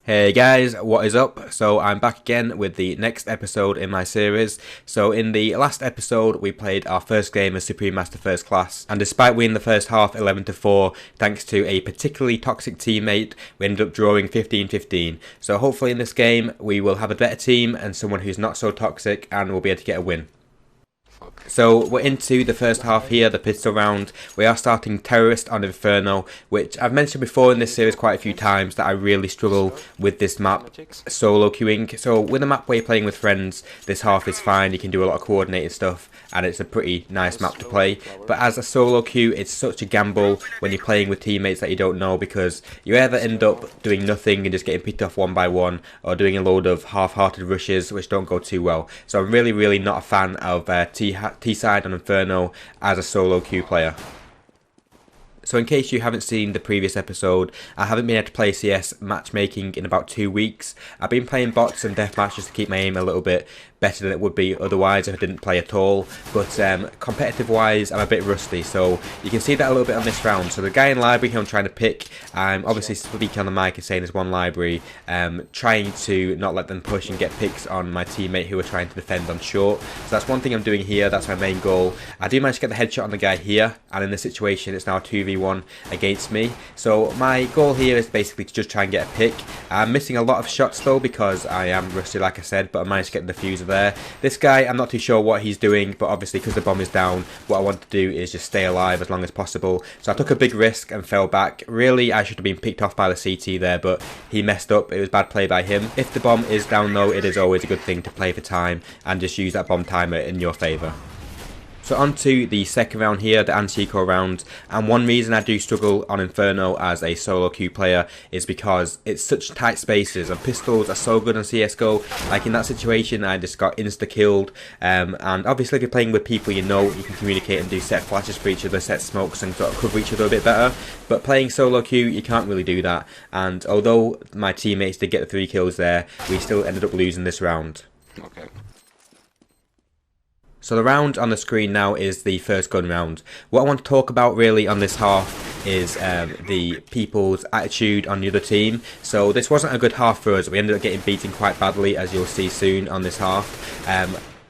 Hey guys, what is up? So I'm back again with the next episode in my series. So in the last episode we played our first game as Supreme Master First Class, and despite winning the first half 11-4 thanks to a particularly toxic teammate, we ended up drawing 15-15. So hopefully in this game we will have a better team and someone who's not so toxic, and we'll be able to get a win. So we're into the first half here, the pistol round. We are starting Terrorist on Inferno, which I've mentioned before in this series quite a few times that I really struggle with this map, solo queuing. So with a map where you're playing with friends, this half is fine, you can do a lot of coordinated stuff, and it's a pretty nice map to play. But as a solo queue, it's such a gamble when you're playing with teammates that you don't know, because you either end up doing nothing and just getting picked off one by one, or doing a load of half-hearted rushes which don't go too well. So I'm really not a fan of T-side on Inferno as a solo queue player. So in case you haven't seen the previous episode, I haven't been able to play CS matchmaking in about 2 weeks. I've been playing bots and deathmatch just to keep my aim a little bit better than it would be otherwise if I didn't play at all. But competitive wise, I'm a bit rusty, so you can see that a little bit on this round. So the guy in library who I'm trying to pick, I'm obviously speaking on the mic and saying there's one library, trying to not let them push and get picks on my teammate who are trying to defend on short. So that's one thing I'm doing here, that's my main goal. I do manage to get the headshot on the guy here, and in this situation it's now a 2v1 against me. So my goal here is basically to just try and get a pick. I'm missing a lot of shots though because I am rusty like I said, but I managed to get the diffuser there. This guy, I'm not too sure what he's doing, but obviously because the bomb is down, what I want to do is just stay alive as long as possible. So I took a big risk and fell back. Really, I should have been picked off by the CT there, but he messed up. It was bad play by him. If the bomb is down though, it is always a good thing to play for time and just use that bomb timer in your favour. So on to the second round here, the anti-eco round, and one reason I do struggle on Inferno as a solo queue player is because it's such tight spaces, and pistols are so good on CSGO. Like in that situation I just got insta-killed, and obviously if you're playing with people you know, you can communicate and do set flashes for each other, set smokes and sort of cover each other a bit better. But playing solo queue, you can't really do that, and although my teammates did get the 3 kills there, we still ended up losing this round. Okay. So the round on the screen now is the first gun round. What I want to talk about really on this half is the people's attitude on the other team. So this wasn't a good half for us. We ended up getting beaten quite badly, as you'll see soon on this half.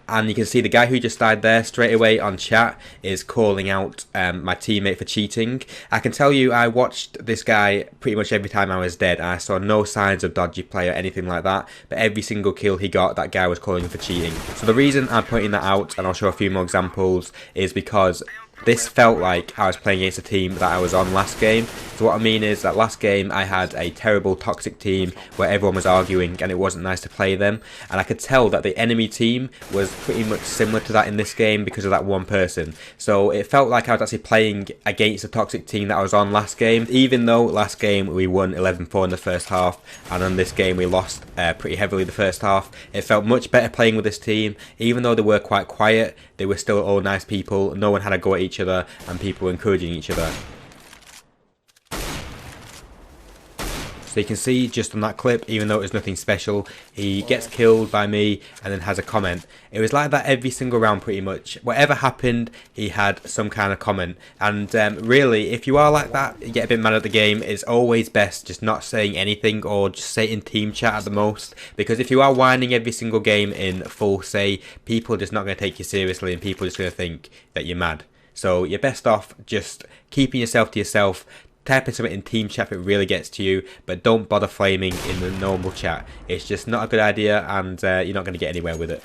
And you can see the guy who just died there straight away on chat is calling out my teammate for cheating. I can tell you I watched this guy pretty much every time I was dead. I saw no signs of dodgy play or anything like that. But every single kill he got, that guy was calling him for cheating. So the reason I'm pointing that out, and I'll show a few more examples, is because this felt like I was playing against a team that I was on last game. So what I mean is that last game I had a terrible toxic team where everyone was arguing and it wasn't nice to play them. And I could tell that the enemy team was pretty much similar to that in this game because of that one person. So it felt like I was actually playing against a toxic team that I was on last game. Even though last game we won 11-4 in the first half, and on this game we lost pretty heavily the first half, it felt much better playing with this team. Even though they were quite quiet, they were still all nice people. No one had a go at each other and people were encouraging each other. So you can see just on that clip, even though it was nothing special, he gets killed by me and then has a comment. It was like that every single round pretty much. Whatever happened, he had some kind of comment. And really, if you are like that, you get a bit mad at the game, it's always best just not saying anything or just say in team chat at the most. Because if you are whining every single game in full say, people are just not going to take you seriously and people are just going to think that you're mad. So you're best off just keeping yourself to yourself, typing something in team chat if it really gets to you, but don't bother flaming in the normal chat. It's just not a good idea, and you're not going to get anywhere with it.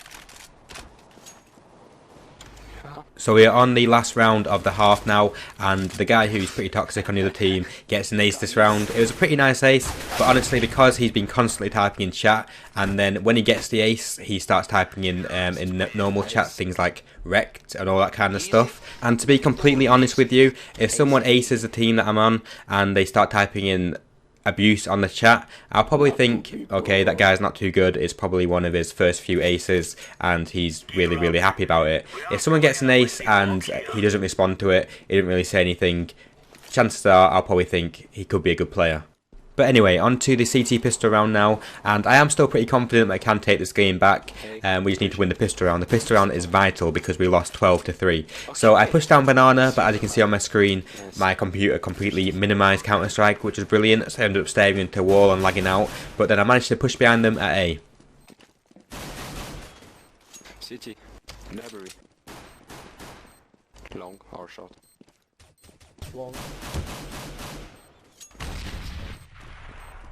So we are on the last round of the half now, and the guy who's pretty toxic on the other team gets an ace this round. It was a pretty nice ace, but honestly because he's been constantly typing in chat, and then when he gets the ace he starts typing in normal chat things like wrecked and all that kind of stuff. And to be completely honest with you, if someone aces the team that I'm on and they start typing in abuse on the chat, I'll probably think, okay, that guy's not too good, it's probably one of his first few aces and he's really happy about it. If someone gets an ace and he doesn't respond to it, he didn't really say anything, chances are I'll probably think he could be a good player. But anyway, on to the CT pistol round now, and I am still pretty confident that I can take this game back. We just need to win the pistol round. The pistol round is vital because we lost 12-3. So I pushed down Banana, but as you can see on my screen, my computer completely minimised Counter-Strike, which was brilliant. So I ended up staring into a wall and lagging out, but then I managed to push behind them at A. CT, library, long, hard shot. Long.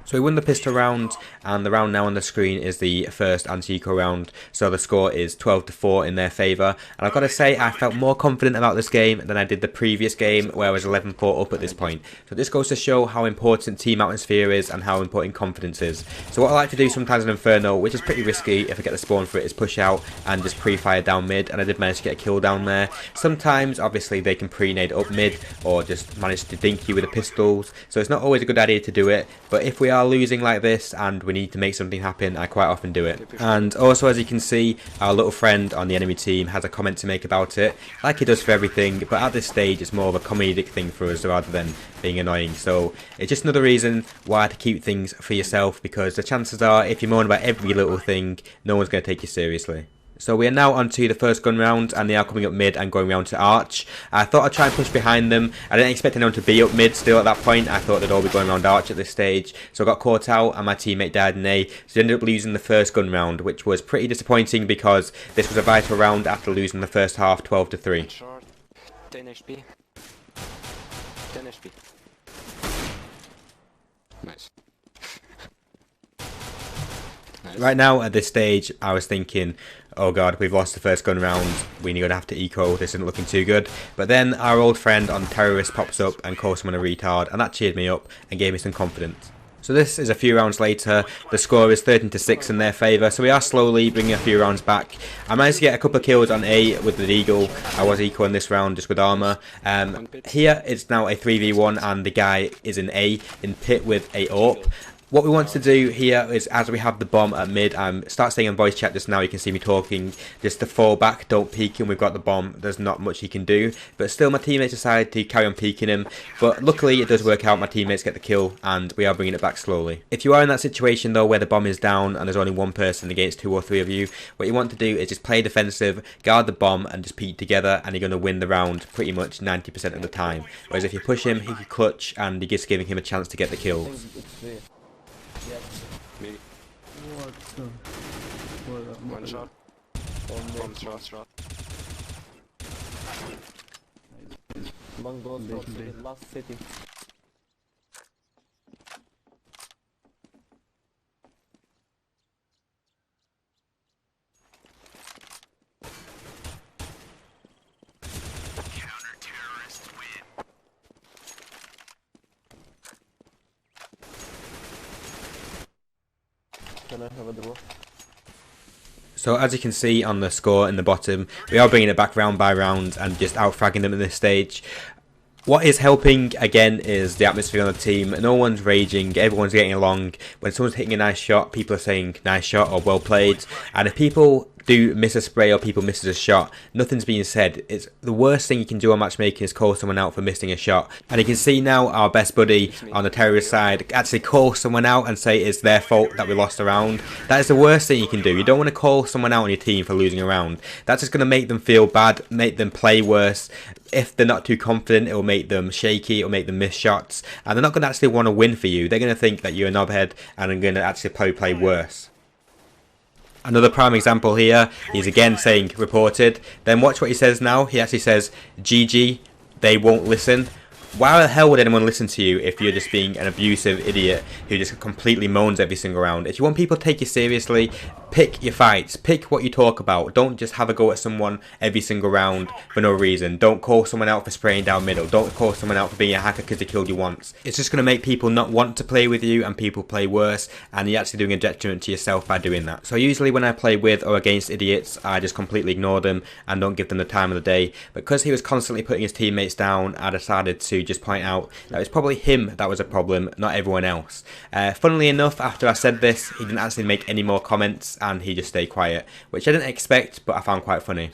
So we won the pistol round, and the round now on the screen is the first anti-eco round, so the score is 12-4 in their favour, and I've got to say I felt more confident about this game than I did the previous game where I was 11-4 up at this point. So this goes to show how important team atmosphere is and how important confidence is. So what I like to do sometimes in Inferno, which is pretty risky if I get the spawn for it, is push out and just pre-fire down mid, and I did manage to get a kill down there. Sometimes obviously they can pre-nade up mid or just manage to dink you with the pistols, so it's not always a good idea to do it, but if we are losing like this and we need to make something happen, I quite often do it. And also, as you can see, our little friend on the enemy team has a comment to make about it, like he does for everything, but at this stage it's more of a comedic thing for us rather than being annoying. So it's just another reason why to keep things for yourself, because the chances are if you moan about every little thing, no one's going to take you seriously. So we are now on to the first gun round, and they are coming up mid and going round to Arch. I thought I'd try and push behind them. I didn't expect anyone to be up mid still at that point. I thought they'd all be going around Arch at this stage. So I got caught out and my teammate died in A. So we ended up losing the first gun round, which was pretty disappointing because this was a vital round after losing the first half 12-3. Short, 10 HP. 10 HP. Nice. Nice. Right now at this stage I was thinking, oh god, we've lost the first gun round, we're going to have to eco, this isn't looking too good. But then our old friend on Terrorist pops up and calls someone a retard, and that cheered me up and gave me some confidence. So this is a few rounds later, the score is 13-6 in their favour, so we are slowly bringing a few rounds back. I managed to get a couple of kills on A with the Eagle. I was eco in this round just with armour. Here it's now a 3v1 and the guy is in A, in pit with a AWP. What we want to do here is, as we have the bomb at mid, start saying in voice chat just now, you can see me talking, just to fall back, don't peek him, we've got the bomb, there's not much he can do. But still my teammates decide to carry on peeking him, but luckily it does work out, my teammates get the kill, and we are bringing it back slowly. If you are in that situation though, where the bomb is down, and there's only one person against 2 or 3 of you, what you want to do is just play defensive, guard the bomb, and just peek together, and you're going to win the round pretty much 90% of the time. Whereas if you push him, he can clutch, and you're just giving him a chance to get the kills. Me. One shot. One shot. Last city. Can I have a draw? So as you can see on the score in the bottom, we are bringing it back round by round and just out-fragging them at this stage. What is helping, again, is the atmosphere on the team. No one's raging, everyone's getting along. When someone's hitting a nice shot, people are saying nice shot or well played. And if people do miss a spray or people miss a shot, nothing's being said. It's the worst thing you can do on matchmaking is call someone out for missing a shot. And you can see now our best buddy on the terrorist side actually call someone out and say it's their fault that we lost a round. That is the worst thing you can do. You don't want to call someone out on your team for losing a round. That's just going to make them feel bad, make them play worse. If they're not too confident, it will make them shaky, it will make them miss shots, and they're not going to actually want to win for you. They're going to think that you're a knobhead and are going to actually play worse. Another prime example here, he's again saying reported, then watch what he says now. He actually says GG, they won't listen. Why the hell would anyone listen to you if you're just being an abusive idiot who just completely moans every single round? If you want people to take you seriously, pick your fights, pick what you talk about. Don't just have a go at someone every single round for no reason. Don't call someone out for spraying down middle. Don't call someone out for being a hacker because they killed you once. It's just going to make people not want to play with you and people play worse, and you're actually doing a detriment to yourself by doing that. So usually when I play with or against idiots, I just completely ignore them and don't give them the time of the day. But because he was constantly putting his teammates down, I decided to just point out that it's probably him that was a problem, not everyone else. Funnily enough, after I said this, he didn't actually make any more comments and he just stayed quiet, which I didn't expect, but I found quite funny.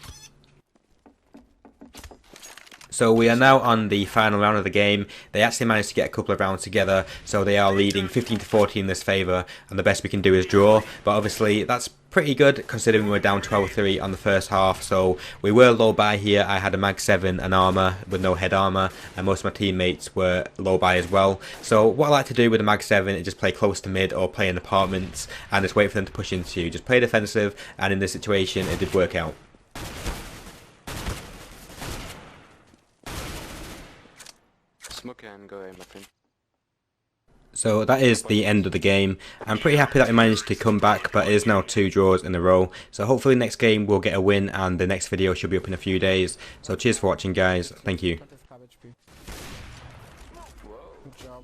So we are now on the final round of the game. They actually managed to get a couple of rounds together, so they are leading 15 to 14 in this favour, and the best we can do is draw. But obviously that's pretty good considering we were down 12-3 on the first half, so we were low buy here. I had a mag 7 and armour with no head armour, and most of my teammates were low buy as well. So what I like to do with a mag 7 is just play close to mid or play in apartments and just wait for them to push into you. Just play defensive, and in this situation it did work out. Smoke and go away, my friend. So that is the end of the game. I'm pretty happy that we managed to come back, but it is now 2 draws in a row. So hopefully next game we'll get a win, and the next video should be up in a few days. So cheers for watching, guys. Thank you. Good job.